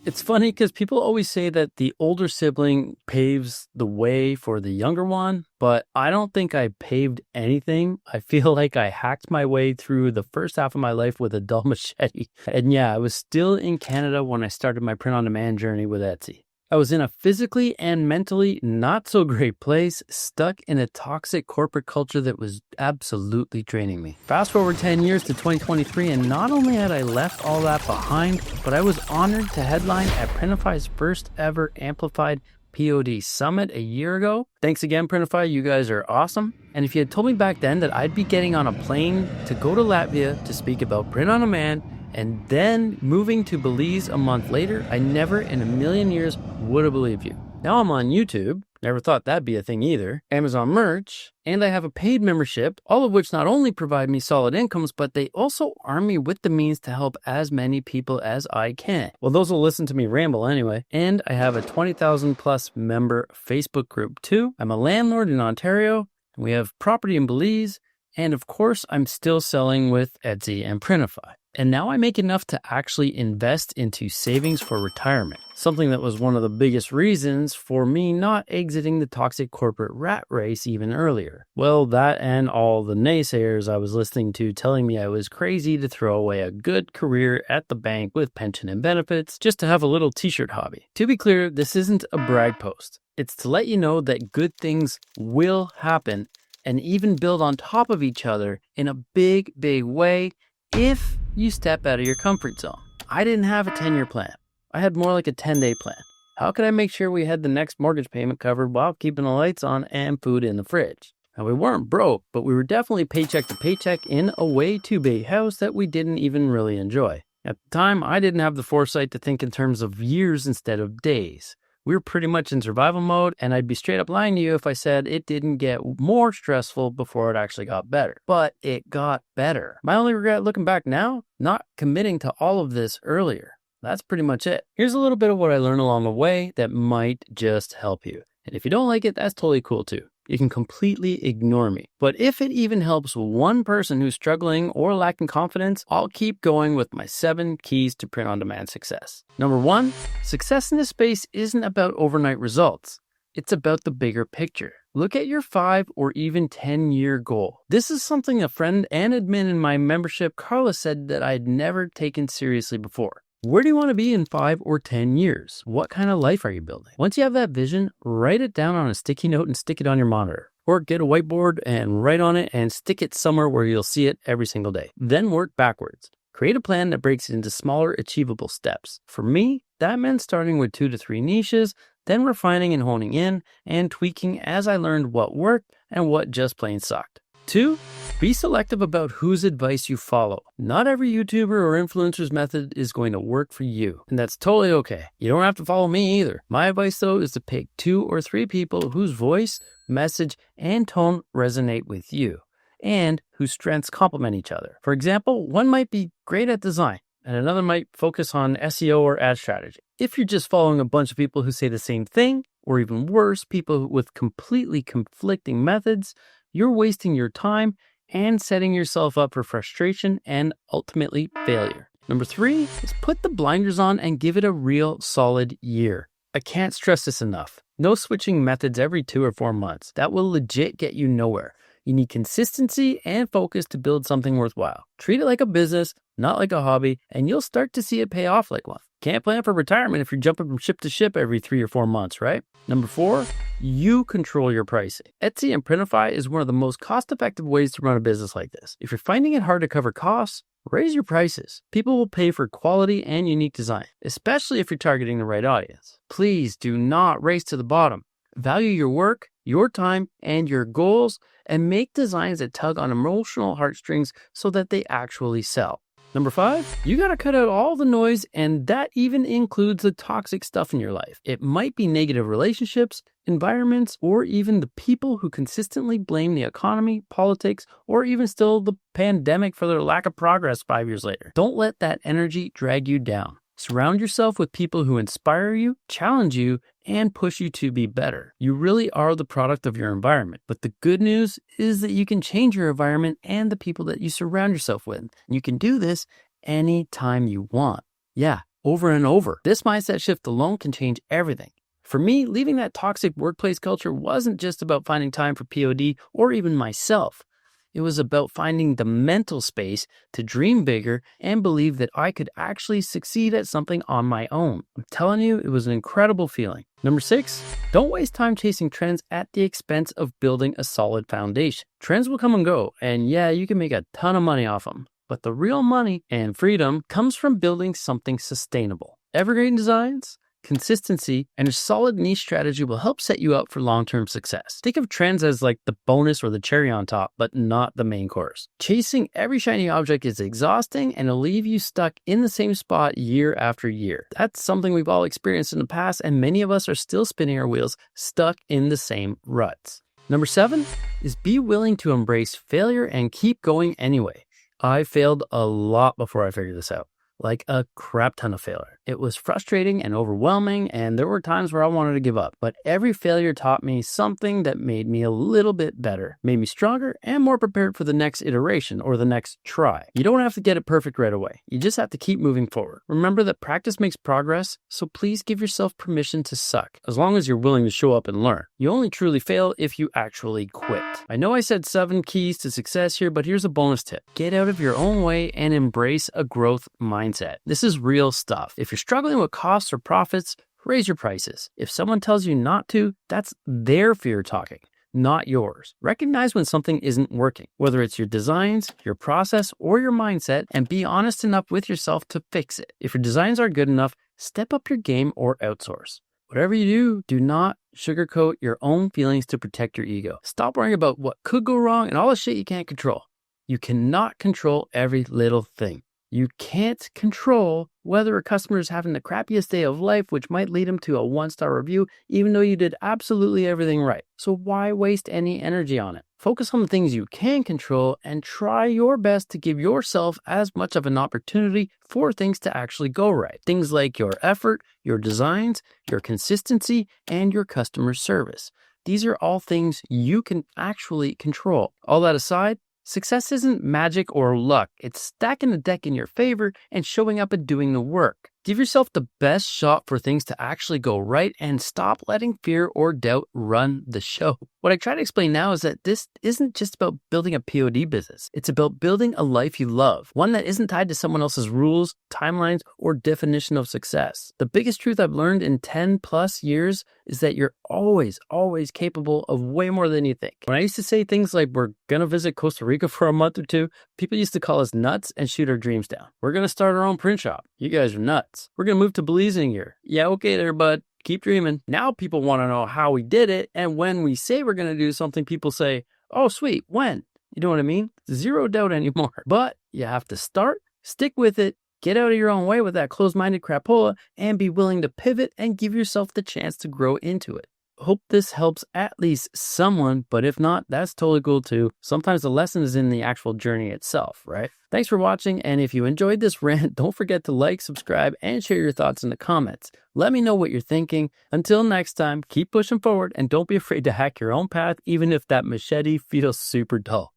It's funny because people always say that the older sibling paves the way for the younger one, but I don't think I paved anything. I feel like I hacked my way through the first half of my life with a dull machete. And yeah, I was still in Canada when I started my print-on-demand journey with Etsy. I was in a physically and mentally not so great place, stuck in a toxic corporate culture that was absolutely draining me. Fast forward 10 years to 2023, and not only had I left all that behind, but I was honored to headline at Printify's first ever amplified POD Summit a year ago. Thanks again, Printify. You guys are awesome. And if you had told me back then that I'd be getting on a plane to go to Latvia to speak about print on demand and then moving to Belize a month later, I never in a million years would have believed you. Now I'm on YouTube. Never thought that'd be a thing either. Amazon merch, and I have a paid membership, all of which not only provide me solid incomes, but they also arm me with the means to help as many people as I can. Well, those will listen to me ramble anyway. And I have a 20,000 plus member Facebook group too. I'm a landlord in Ontario, and we have property in Belize. And of course, I'm still selling with Etsy and Printify. And now I make enough to actually invest into savings for retirement, something that was one of the biggest reasons for me not exiting the toxic corporate rat race even earlier. Well, that and all the naysayers I was listening to telling me I was crazy to throw away a good career at the bank with pension and benefits just to have a little t-shirt hobby. To be clear, this isn't a brag post. It's to let you know that good things will happen and even build on top of each other in a big, big way if you step out of your comfort zone. I didn't have a 10-year plan. I had more like a 10-day plan. How could I make sure we had the next mortgage payment covered while keeping the lights on and food in the fridge? Now, we weren't broke, but we were definitely paycheck to paycheck in a way too big house that we didn't even really enjoy. At the time, I didn't have the foresight to think in terms of years instead of days. We were pretty much in survival mode, and I'd be straight up lying to you if I said it didn't get more stressful before it actually got better. But it got better. My only regret looking back now, not committing to all of this earlier. That's pretty much it. Here's a little bit of what I learned along the way that might just help you. And if you don't like it, that's totally cool too. You can completely ignore me. But if it even helps one person who's struggling or lacking confidence, I'll keep going with my 7 keys to print-on-demand success. Number 1, success in this space isn't about overnight results. It's about the bigger picture. Look at your 5 or even 10-year goal. This is something a friend and admin in my membership, Carla, said that I'd never taken seriously before. Where do you want to be in 5 or 10 years? What kind of life are you building? Once you have that vision, write it down on a sticky note and stick it on your monitor. Or get a whiteboard and write on it and stick it somewhere where you'll see it every single day. Then work backwards. Create a plan that breaks it into smaller, achievable steps. For me, that meant starting with 2 to 3 niches, then refining and honing in, and tweaking as I learned what worked and what just plain sucked. 2, be selective about whose advice you follow. Not every YouTuber or influencer's method is going to work for you, and that's totally okay. You don't have to follow me either. My advice, though, is to pick 2 or 3 people whose voice, message, and tone resonate with you, and whose strengths complement each other. For example, one might be great at design, and another might focus on SEO or ad strategy. If you're just following a bunch of people who say the same thing, or even worse, people with completely conflicting methods, you're wasting your time and setting yourself up for frustration and ultimately failure. Number 3 is put the blinders on and give it a real solid year. I can't stress this enough. No switching methods every 2 or 4 months. That will legit get you nowhere. You need consistency and focus to build something worthwhile. Treat it like a business, not like a hobby, and you'll start to see it pay off like one. Can't plan for retirement if you're jumping from ship to ship every 3 or 4 months, right? Number 4, you control your pricing. Etsy and Printify is one of the most cost-effective ways to run a business like this. If you're finding it hard to cover costs, raise your prices. People will pay for quality and unique design, especially if you're targeting the right audience. Please do not race to the bottom. Value your work, your time, and your goals, and make designs that tug on emotional heartstrings so that they actually sell. Number 5, you got to cut out all the noise, and that even includes the toxic stuff in your life. It might be negative relationships, environments, or even the people who consistently blame the economy, politics, or even still the pandemic for their lack of progress 5 years later. Don't let that energy drag you down. Surround yourself with people who inspire you, challenge you, and push you to be better. You really are the product of your environment. But the good news is that you can change your environment and the people that you surround yourself with. You can do this anytime you want. Yeah, over and over. This mindset shift alone can change everything. For me, leaving that toxic workplace culture wasn't just about finding time for POD or even myself. It was about finding the mental space to dream bigger and believe that I could actually succeed at something on my own. I'm telling you, it was an incredible feeling. Number 6, don't waste time chasing trends at the expense of building a solid foundation. Trends will come and go, and yeah, you can make a ton of money off them. But the real money and freedom comes from building something sustainable. Evergreen designs, consistency, and a solid niche strategy will help set you up for long-term success. Think of trends as like the bonus or the cherry on top, but not the main course. Chasing every shiny object is exhausting and it'll leave you stuck in the same spot year after year. That's something we've all experienced in the past, and many of us are still spinning our wheels, stuck in the same ruts. Number 7 is be willing to embrace failure and keep going anyway. I failed a lot before I figured this out. Like a crap ton of failure. It was frustrating and overwhelming, and there were times where I wanted to give up. But every failure taught me something that made me a little bit better, made me stronger and more prepared for the next iteration or the next try. You don't have to get it perfect right away. You just have to keep moving forward. Remember that practice makes progress, so please give yourself permission to suck, as long as you're willing to show up and learn. You only truly fail if you actually quit. I know I said 7 keys to success here, but here's a bonus tip. Get out of your own way and embrace a growth mindset. This is real stuff. If you're struggling with costs or profits, raise your prices. If someone tells you not to, that's their fear talking, not yours. Recognize when something isn't working, whether it's your designs, your process, or your mindset, and be honest enough with yourself to fix it. If your designs aren't good enough, step up your game or outsource. Whatever you do, do not sugarcoat your own feelings to protect your ego. Stop worrying about what could go wrong and all the shit you can't control. You cannot control every little thing. You can't control whether a customer is having the crappiest day of life, which might lead them to a 1-star review, even though you did absolutely everything right. So why waste any energy on it? Focus on the things you can control and try your best to give yourself as much of an opportunity for things to actually go right. Things like your effort, your designs, your consistency, and your customer service. These are all things you can actually control. All that aside, success isn't magic or luck. It's stacking the deck in your favor and showing up and doing the work. Give yourself the best shot for things to actually go right and stop letting fear or doubt run the show. What I try to explain now is that this isn't just about building a POD business. It's about building a life you love, one that isn't tied to someone else's rules, timelines, or definition of success. The biggest truth I've learned in 10 plus years is that you're always capable of way more than you think. When I used to say things like, we're going to visit Costa Rica for a month or 2, people used to call us nuts and shoot our dreams down. We're going to start our own print shop. You guys are nuts. We're going to move to Belize in a year. Yeah, okay there, bud. Keep dreaming. Now people want to know how we did it. And when we say we're going to do something, people say, oh, sweet, when? You know what I mean? Zero doubt anymore. But you have to start, stick with it, get out of your own way with that closed-minded crapola, and be willing to pivot and give yourself the chance to grow into it. Hope this helps at least someone, but if not, that's totally cool too. Sometimes the lesson is in the actual journey itself, right? Thanks for watching, and if you enjoyed this rant, don't forget to like, subscribe, and share your thoughts in the comments. Let me know what you're thinking. Until next time, keep pushing forward, and don't be afraid to hack your own path, even if that machete feels super dull.